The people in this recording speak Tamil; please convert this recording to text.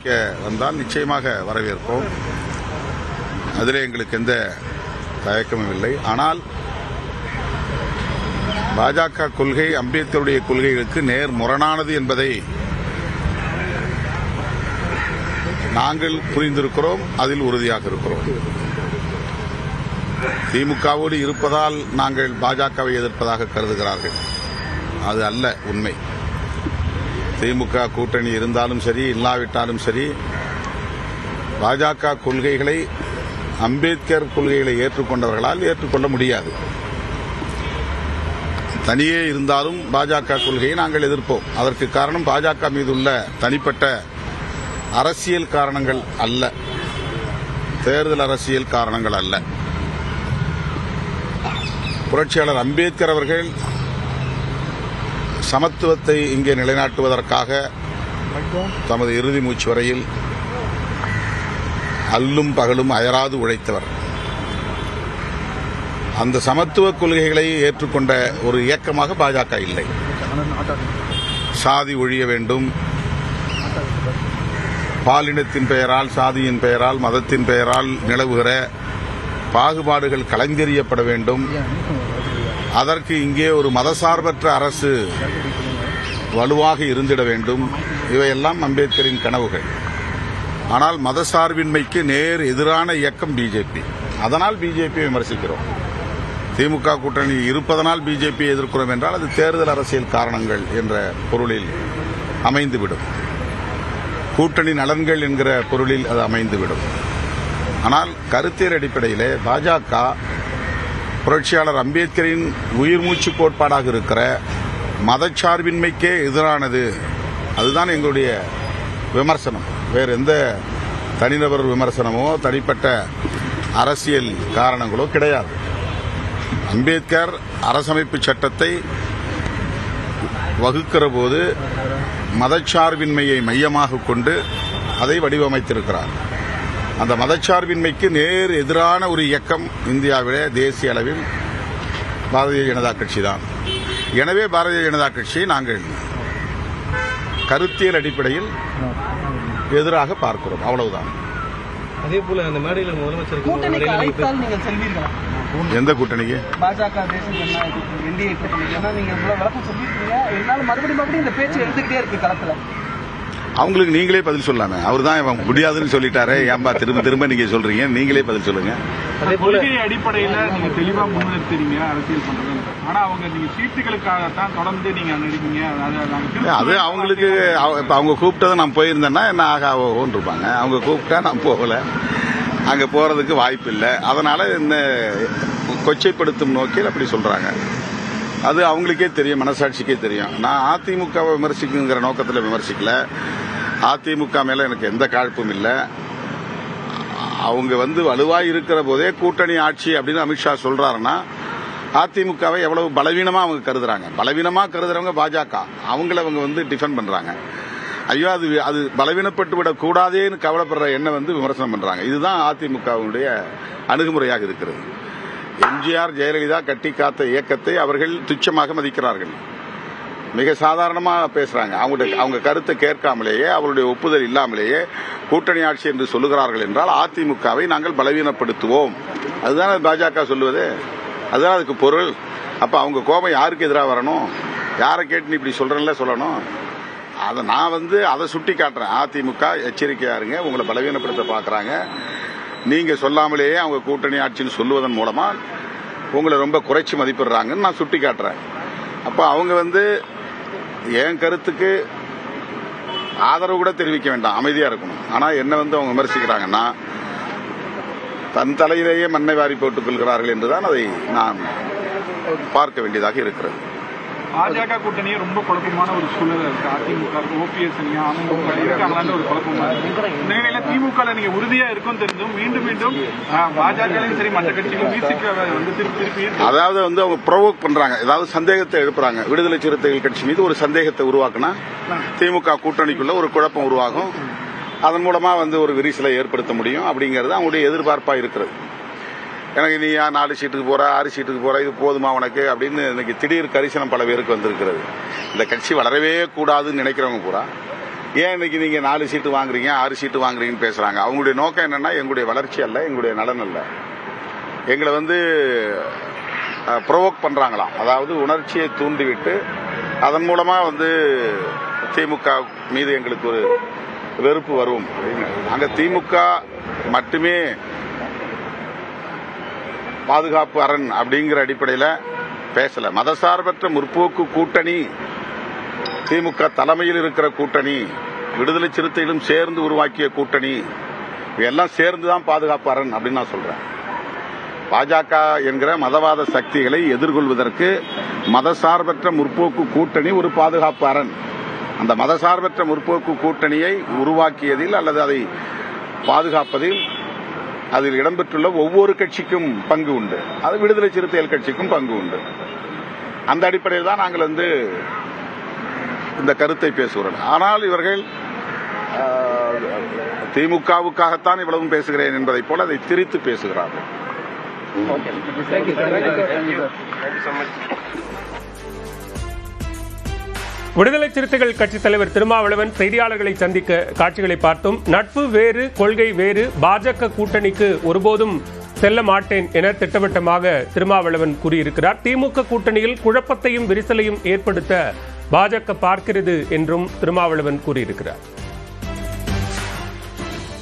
வந்தால் நிச்சயமாக வரவேற்போம். அதில் எங்களுக்கு எந்த தயக்கமும் இல்லை. ஆனால் பாஜக கொள்கை அம்பேத்கருடைய கொள்கைகளுக்கு நேர் முரணானது என்பதை நாங்கள் புரிந்திருக்கிறோம், அதில் உறுதியாக இருக்கிறோம். திமுகவோடு இருப்பதால் நாங்கள் பாஜகவை எதிர்ப்பதாக கருதுகிறார்கள். அது அல்ல உண்மை. திமுக கூட்டணி இருந்தாலும் சரி, இல்லாவிட்டாலும் சரி, பாஜக கொள்கைகளை, அம்பேத்கர் கொள்கைகளை ஏற்றுக்கொண்டவர்களால் ஏற்றுக்கொள்ள முடியாது. தனியே இருந்தாலும் பாஜக கொள்கையை நாங்கள் எதிர்ப்போம். அதற்கு காரணம் பாஜக மீதுள்ள தனிப்பட்ட அரசியல் காரணங்கள் அல்ல, தேர்தல் அரசியல் காரணங்கள் அல்ல. புரட்சியாளர் அம்பேத்கர் அவர்கள் சமத்துவத்தை இங்கே நிலைநாட்டுவதற்காக தமது இறுதி மூச்சு வரையில் அல்லும் பகலும் அயராது உழைத்தவர். அந்த சமத்துவ கொள்கைகளை ஏற்றுக்கொண்ட ஒரு இயக்கமாக பாஜக இல்லை. சாதி ஒழிய வேண்டும், பாலினத்தின் பெயரால், சாதியின் பெயரால், மதத்தின் பெயரால் நிலவுகிற பாகுபாடுகள் களைந்தெறியப்பட வேண்டும். அதற்கு இங்கே ஒரு மதசார்பற்ற அரசு வலுவாக இருந்திட வேண்டும். இவையெல்லாம் அம்பேத்கரின் கனவுகள். ஆனால் மதசார்பின்மைக்கு நேர் எதிரான இயக்கம் பிஜேபி. அதனால் பிஜேபியை விமர்சிக்கிறோம். திமுக கூட்டணி இருப்பதனால் பிஜேபியை எதிர்க்கிறோம் என்றால் அது தேர்தல் அரசியல் காரணங்கள் என்ற பொருளில் அமைந்துவிடும். கூட்டணி நலன்கள் என்கிற பொருளில் அது அமைந்துவிடும். ஆனால் கருத்தியல் அடிப்படையிலே பாஜக புரட்சியாளர் அம்பேத்கரின் உயிர் மூச்சு கோட்பாடாக இருக்கிற மதச்சார்பின்மைக்கே எதிரானது. அதுதான் எங்களுடைய விமர்சனம். வேறு எந்த தனிநபர் விமர்சனமோ தனிப்பட்ட அரசியல் காரணங்களோ கிடையாது. அம்பேத்கர் அரசமைப்பு சட்டத்தை வகுக்கிற போது மதச்சார்பின்மையை மையமாக கொண்டு அதை வடிவமைத்திருக்கிறார். அந்த மதச்சார்பின்மைக்கு நேர் எதிரான ஒரு இயக்கம் இந்தியாவிலே தேசிய அளவில் பாரதிய ஜனதா கட்சி தான். எனவே பாரதிய ஜனதா கட்சியை நாங்கள் கருத்தியல் அடிப்படையில் எதிராக பார்க்கிறோம். அவ்வளவுதான். அதே போல அந்த மேடையில் முதலமைச்சர் எந்த கூட்டணிக்கு? பாஜக, தேசிய ஜனநாயக என்டிஏ கூட்டணி. ஏன்னா நீங்க விளக்கம் சொல்லியிருக்கீங்க, இருந்தாலும் மறுபடியும் இந்த பேச்சு எடுத்துக்கிட்டே இருக்கு களத்துல. அவங்களுக்கு நீங்களே பதில் சொல்லாம. அவர் தான் முடியாதுன்னு சொல்லிட்டாரு. ஏன்பா திரும்ப திரும்ப நீங்க சொல்றீங்க? நீங்களே பதில் சொல்லுங்க. கொள்கை அடிப்படையில நீங்க தெளிவா முன்னிறுத்துறீங்க அரசியல் பண்றது. ஆனா அவங்க நீங்க சீட்டுகளுக்காகத்தான் தொடர்ந்து நீங்க அங்க இருக்கீங்க. அது அவங்களுக்கு அவங்க கூப்பிட்டதை நான் போயிருந்தேன்னா என்ன ஆகாவோன்னு இருப்பாங்க. அவங்க கூப்பிட்டா நான் போகல, அங்க போறதுக்கு வாய்ப்பு இல்லை. அதனால என்ன கொச்சைப்படுத்தும் நோக்கில் அப்படி சொல்றாங்க. அது அவங்களுக்கே தெரியும், மனசாட்சிக்கே தெரியும். நான் அதிமுகவை விமர்சிக்குங்கிற நோக்கத்தில் விமர்சிக்கல. அதிமுக மேல எனக்கு எந்த காழ்ப்பும் இல்லை. அவங்க வலுவாய் இருக்கிற போதே கூட்டணி ஆட்சி அப்படின்னு அமித்ஷா சொல்றாருன்னா அதிமுகவை எவ்வளவு பலவீனமா அவங்க கருதுறாங்க. பலவீனமா கருதுறவங்க பாஜக. அவங்கள அவங்க டிஃபெண்ட் பண்றாங்க. ஐயோ அது பலவீனப்பட்டு விடக் கூடாதேன்னு கவலைப்படுற எண்ணம் விமர்சனம் பண்றாங்க. இதுதான் அதிமுகவுடைய அணுகுமுறையாக இருக்கிறது. எம்ஜிஆர், ஜெயலலிதா கட்டி காத்த இயக்கத்தை அவர்கள் துச்சமாக மதிக்கிறார்கள். மிக சாதாரணமாக பேசுறாங்க. அவங்க கருத்தை கேட்காமலேயே, அவருடைய ஒப்புதல் இல்லாமலேயே கூட்டணி ஆட்சி என்று சொல்லுகிறார்கள் என்றால் அதிமுகவை நாங்கள் பலவீனப்படுத்துவோம். அதுதான் பாஜக சொல்லுவது. அதுதான் அதுக்கு பொருள். அப்ப அவங்க கோபம் யாருக்கு எதிராக வரணும்? யாரை கேட்டு இப்படி சொல்றேன்ல சொல்லணும். அதை நான் அதை சுட்டி காட்டுறேன். அதிமுக எச்சரிக்கையா இருங்க, உங்களை பலவீனப்படுத்த பாக்குறாங்க. நீங்க சொல்லாமலேயே அவங்க கூட்டணி ஆட்சின்னு சொல்லுவதன் மூலமா உங்களை ரொம்ப குறைச்சி மதிப்பிடுறாங்கன்னு நான் சுட்டி காட்டுறேன். அப்ப அவங்க என் கருத்துக்கு ஆதரவு கூட தெரிவிக்க வேண்டாம், அமைதியா இருக்கணும். ஆனா என்ன அவங்க விமர்சிக்கிறாங்கன்னா தன் தலையிலேயே மண்ணை வாரி போட்டுக் கொள்கிறார்கள் என்றுதான் அதை நான் பார்க்க வேண்டியதாக இருக்கிறது. பாஜக கூட்டணியே ரொம்ப குழப்பமான ஒரு சூழல் இருக்கு. அதிமுக, ஓபிஎஸ் அமமுக இருக்காங்களான்னு ஒரு குழப்பமா இருக்கு. இந்த நிலையில திமுக நீங்க உறுதியா இருக்கும் தெரிஞ்சும் மீண்டும் மீண்டும் பாஜக சரி மற்ற கட்சிகள் திருப்பி அதாவது அவங்க ப்ரொவோக் பண்றாங்க, ஏதாவது சந்தேகத்தை எழுப்புறாங்க. விடுதலை சிறுத்தைகள் கட்சி மீது ஒரு சந்தேகத்தை உருவாக்குனா திமுக கூட்டணிக்குள்ள ஒரு குழப்பம் உருவாகும். அதன் மூலமா ஒரு விரிசலை ஏற்படுத்த முடியும் அப்படிங்கறது அவங்களுடைய எதிர்பார்ப்பா இருக்கிறது. எனக்கு நீ 4 சீட்டுக்கு போற, 6 சீட்டுக்கு போற, இது போதுமா உனக்கு அப்படின்னு இன்னைக்கு திடீர் கரிசனம் பல பேருக்கு வந்திருக்கிறது. இந்த கட்சி வளரவே கூடாதுன்னு நினைக்கிறவங்க பூரா ஏன் இன்னைக்கு நீங்க 4 சீட்டு வாங்குறீங்க 6 சீட்டு வாங்குறீங்கன்னு பேசுறாங்க. அவங்களுடைய நோக்கம் என்னன்னா எங்களுடைய வளர்ச்சி அல்ல, எங்களுடைய நலன் அல்ல. எங்களை ப்ரொவோக் பண்றாங்களாம். அதாவது உணர்ச்சியை தூண்டிவிட்டு அதன் மூலமா திமுக மீது எங்களுக்கு ஒரு வெறுப்பு வரும். அங்க திமுக மட்டுமே பாதுகாப்பு அரண் அப்படிங்கிற அடிப்படையில பேசல. மதசார்பற்ற முற்போக்கு கூட்டணி, திமுக தலைமையில் இருக்கிற கூட்டணி, விடுதலை சிறுத்தைகளும் சேர்ந்து உருவாக்கிய கூட்டணி, எல்லாம் சேர்ந்துதான் பாதுகாப்பு அரண் அப்படின்னு நான் சொல்றேன். பாஜக என்கிற மதவாத சக்திகளை எதிர்கொள்வதற்கு மதசார்பற்ற முற்போக்கு கூட்டணி ஒரு பாதுகாப்பு அரண். அந்த மதசார்பற்ற முற்போக்கு கூட்டணியை உருவாக்கியதில் அல்லது அதை பாதுகாப்பதில் அதில் இடம்பெற்றுள்ள ஒவ்வொரு கட்சிக்கும் பங்கு உண்டு. அது விடுதலை சிறுத்தைகள் கட்சிக்கும் பங்கு உண்டு. அந்த அடிப்படையில் தான் நாங்கள் இந்த கருத்தை பேசுகிறோம். ஆனால் இவர்கள் திமுகவுக்காகத்தான் இவ்வளவும் பேசுகிறேன் என்பதை போல அதை திரித்து பேசுகிறார்கள். விடுதலை சிறுத்தைகள் கட்சித் தலைவர் திருமாவளவன் செய்தியாளர்களை சந்திக்க காட்சிகளை பார்த்தோம். நட்பு வேறு, கொள்கை வேறு, பாஜக கூட்டணிக்கு ஒருபோதும் செல்ல மாட்டேன் என திட்டவட்டமாக திருமாவளவன் கூறியிருக்கிறார். திமுக கூட்டணியில் குழப்பத்தையும் விரிசலையும் ஏற்படுத்த பாஜக பார்க்கிறது என்றும் திருமாவளவன் கூறியிருக்கிறார்.